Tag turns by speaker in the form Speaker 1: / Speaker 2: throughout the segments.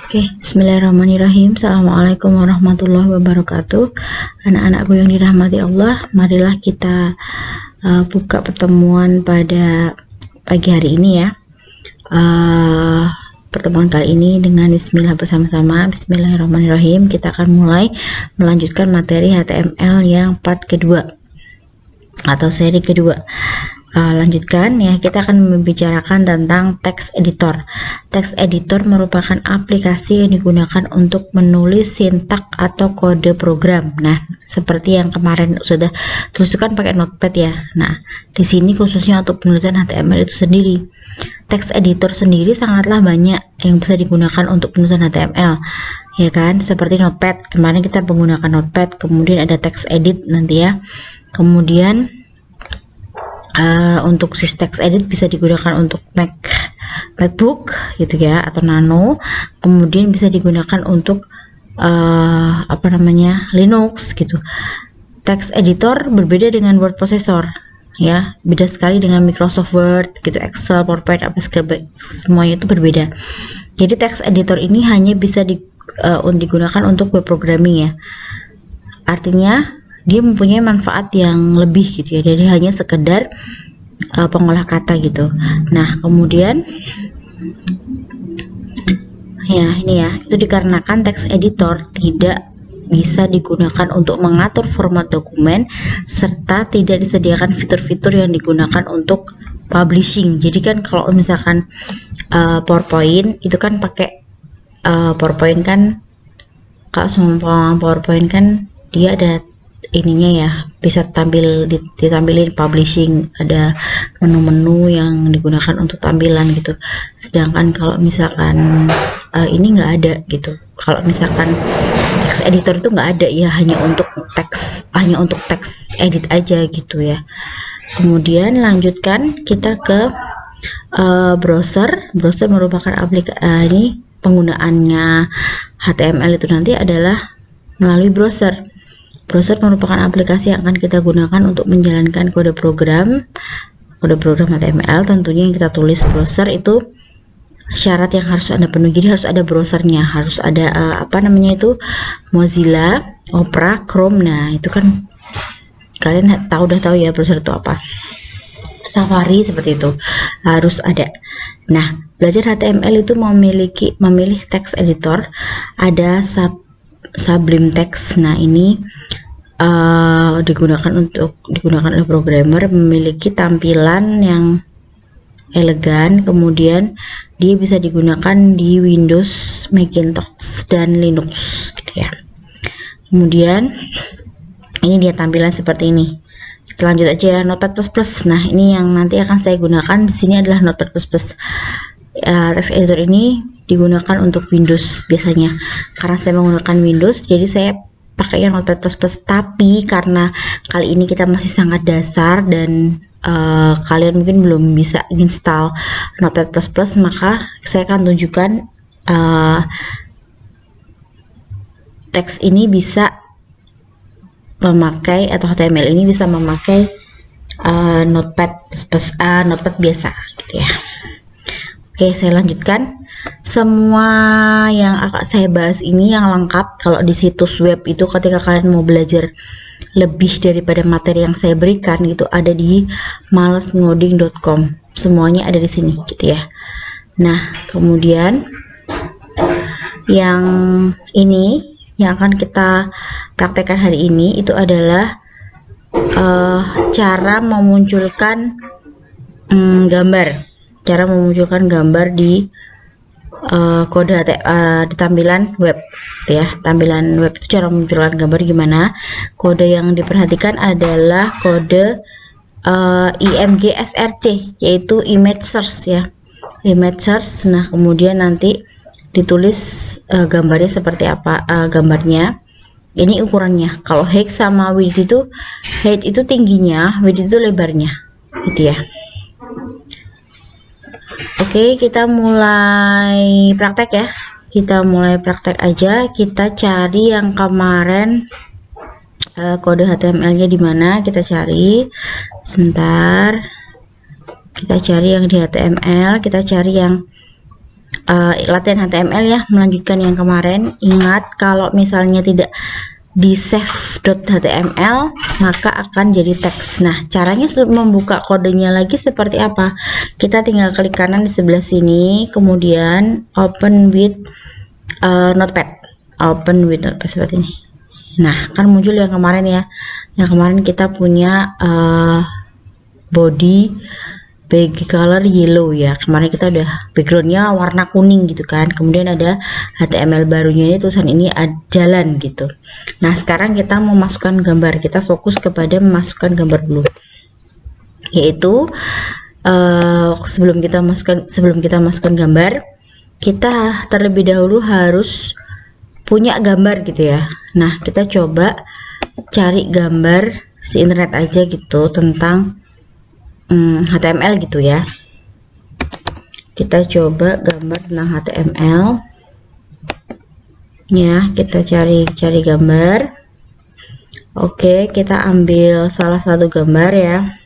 Speaker 1: Oke, bismillahirrahmanirrahim. Assalamualaikum warahmatullahi wabarakatuh. Anak-anakku yang dirahmati Allah, marilah kita buka pertemuan pada pagi hari ini ya. Pertemuan kali ini dengan bismillah bersama-sama. Bismillahirrahmanirrahim. Kita akan mulai melanjutkan materi HTML yang part kedua atau seri kedua. Lanjutkan ya, kita akan membicarakan tentang text editor. Text editor merupakan aplikasi yang digunakan untuk menulis sintak atau kode program. Nah, seperti yang kemarin sudah tuliskan pakai notepad ya. Nah, di sini khususnya untuk penulisan HTML itu sendiri. Text editor sendiri sangatlah banyak yang bisa digunakan untuk penulisan HTML. Ya kan, seperti notepad. Kemarin kita menggunakan notepad, kemudian ada text edit nanti ya. Kemudian untuk text edit bisa digunakan untuk MacBook gitu ya, atau Nano. Kemudian bisa digunakan untuk Linux gitu. Text editor berbeda dengan word processor ya, beda sekali dengan Microsoft Word gitu, Excel, PowerPoint, semuanya itu berbeda. Jadi text editor ini hanya bisa digunakan untuk web programming ya. Artinya dia mempunyai manfaat yang lebih gitu ya, dari hanya sekedar pengolah kata gitu. Nah, kemudian ya ini ya, itu dikarenakan text editor tidak bisa digunakan untuk mengatur format dokumen serta tidak disediakan fitur-fitur yang digunakan untuk publishing. Jadi kan kalau misalkan PowerPoint itu kan pakai PowerPoint kan, kalau semua PowerPoint kan dia ada ininya ya, bisa ditampilin publishing, ada menu-menu yang digunakan untuk tampilan gitu. Sedangkan kalau misalkan ini nggak ada gitu. Kalau misalkan text editor itu nggak ada ya, hanya untuk teks edit aja gitu ya. Kemudian lanjutkan kita ke browser. Browser merupakan aplikasi ini penggunaannya HTML itu nanti adalah melalui browser. Browser merupakan aplikasi yang akan kita gunakan untuk menjalankan kode program HTML. Tentunya yang kita tulis browser itu syarat yang harus Anda penuhi. Jadi harus ada browsernya, harus ada Mozilla, Opera, Chrome. Nah, itu kan kalian udah tahu ya browser itu apa. Safari seperti itu harus ada. Nah, belajar HTML itu memilih text editor, ada Sublime Text. Nah, ini digunakan oleh programmer, memiliki tampilan yang elegan. Kemudian dia bisa digunakan di Windows, Macintosh, dan Linux gitu ya. Kemudian ini dia tampilan seperti ini. Kita lanjut aja ya, Notepad++. Nah, ini yang nanti akan saya gunakan di sini adalah Notepad++. Text editor ini digunakan untuk Windows biasanya. Karena saya menggunakan Windows, jadi saya pakai yang Notepad++. Tapi karena kali ini kita masih sangat dasar dan kalian mungkin belum bisa install Notepad++, maka saya akan tunjukkan teks ini bisa memakai, atau HTML ini bisa memakai Notepad biasa gitu ya. Oke, saya lanjutkan. Semua yang akan saya bahas ini yang lengkap kalau di situs web itu, ketika kalian mau belajar lebih daripada materi yang saya berikan, itu ada di malesngoding.com. Semuanya ada di sini gitu ya. Nah, kemudian yang ini yang akan kita praktekkan hari ini itu adalah cara memunculkan gambar di kode di tampilan web gitu ya. Tampilan web itu cara memunculkan gambar gimana. Kode yang diperhatikan adalah kode IMG SRC, yaitu image search ya, image search. Nah, kemudian nanti ditulis gambarnya seperti apa. Gambarnya ini ukurannya, kalau height sama width itu, height itu tingginya, width itu lebarnya gitu ya. Oke, kita mulai praktek ya. Kita mulai praktek aja. Kita cari yang kemarin kode HTML-nya di mana. Kita cari sebentar. Kita cari yang di HTML. Kita cari yang latihan HTML ya, melanjutkan yang kemarin. Ingat kalau misalnya tidak di save.html maka akan jadi teks. Nah, caranya membuka kodenya lagi seperti apa? Kita tinggal klik kanan di sebelah sini, kemudian open with notepad. Open with notepad seperti ini. Nah, kan muncul yang kemarin ya. Yang kemarin kita punya body bagi color yellow ya, kemarin kita udah backgroundnya warna kuning gitu kan, kemudian ada HTML barunya ini, tulisan ini jalan gitu. Nah, sekarang kita mau masukkan gambar, kita fokus kepada memasukkan gambar dulu, yaitu sebelum kita masukkan gambar, kita terlebih dahulu harus punya gambar gitu ya. Nah, kita coba cari gambar di internet aja gitu tentang HTML gitu ya. Kita coba gambar tentang HTML ya, kita cari gambar. Oke, kita ambil salah satu gambar ya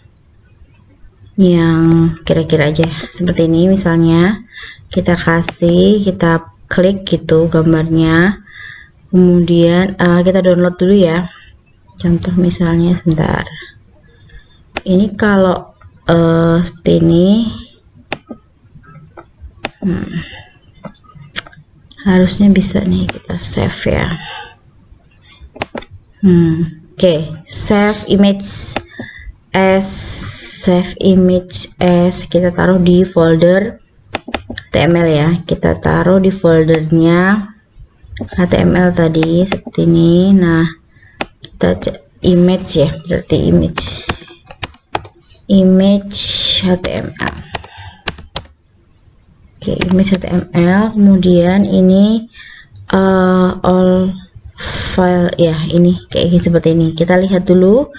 Speaker 1: yang kira-kira aja seperti ini. Misalnya kita klik gitu gambarnya, kemudian kita download dulu ya. Contoh misalnya, sebentar, ini kalau seperti ini harusnya bisa nih, kita save ya. Oke, save image as, kita taruh di folder HTML ya, kita taruh di foldernya HTML tadi seperti ini. Nah, kita image ya, berarti image HTML. Oke, image HTML, kemudian ini all file ya, ini kayak seperti ini. Kita lihat dulu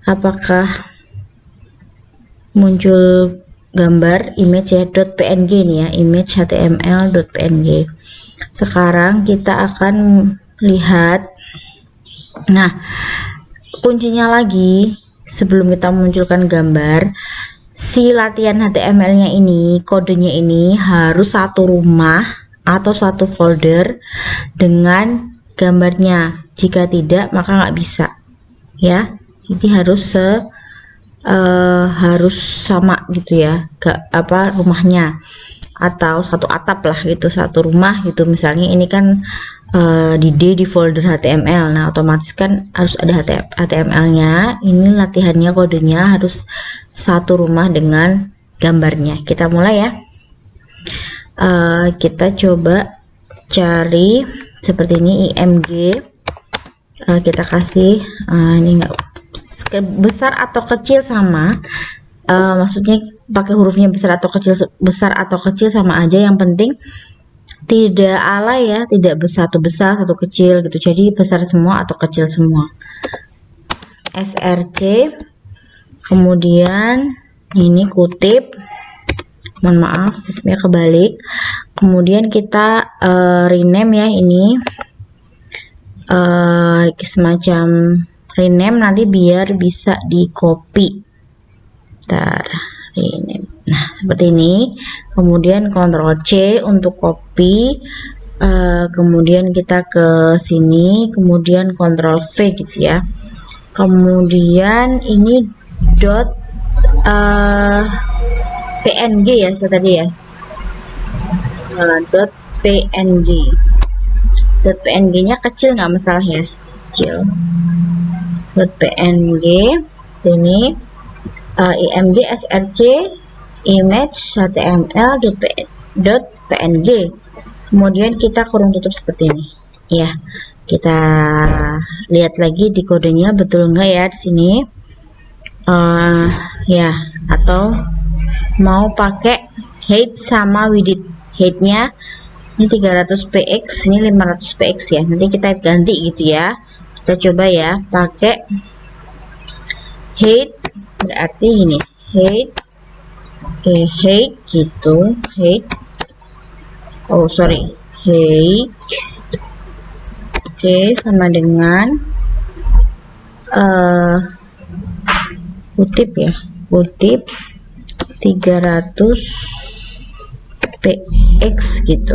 Speaker 1: apakah muncul gambar image ya, .png nih ya, image html.png. Sekarang kita akan lihat, nah kuncinya lagi sebelum kita munculkan gambar, si latihan HTML-nya ini, kodenya ini harus satu rumah atau satu folder dengan gambarnya. Jika tidak, maka nggak bisa ya. Jadi harus sama gitu ya, rumahnya, atau satu atap lah gitu, satu rumah gitu. Misalnya ini kan di folder HTML, nah otomatis kan harus ada HTML-nya. Ini latihannya, kodenya harus satu rumah dengan gambarnya. Kita mulai ya. Kita coba cari seperti ini, img. Kita kasih ini enggak besar atau kecil sama, maksudnya pakai hurufnya besar atau kecil sama aja, yang penting tidak alay ya, tidak satu besar satu kecil gitu, jadi besar semua atau kecil semua. src, kemudian ini kutip, mohon maaf kutipnya kebalik, kemudian kita rename ya, ini semacam rename nanti biar bisa di copy. Rename. Nah, seperti ini. Kemudian Ctrl C untuk copy. Kemudian kita ke sini, kemudian Ctrl V gitu ya. Kemudian ini .png ya tadi ya. .png. .png-nya kecil nggak masalah ya, kecil. .png ini img src image html.png, kemudian kita kurung tutup seperti ini ya. Kita lihat lagi di kodenya betul enggak ya di sini ya, atau mau pakai height sama width. Heightnya ini 300 px, ini 500 px ya, nanti kita ganti gitu ya. Kita coba ya, pakai height, berarti ini height, height gitu, height, height, sama dengan kutip ya, kutip 300 p X gitu.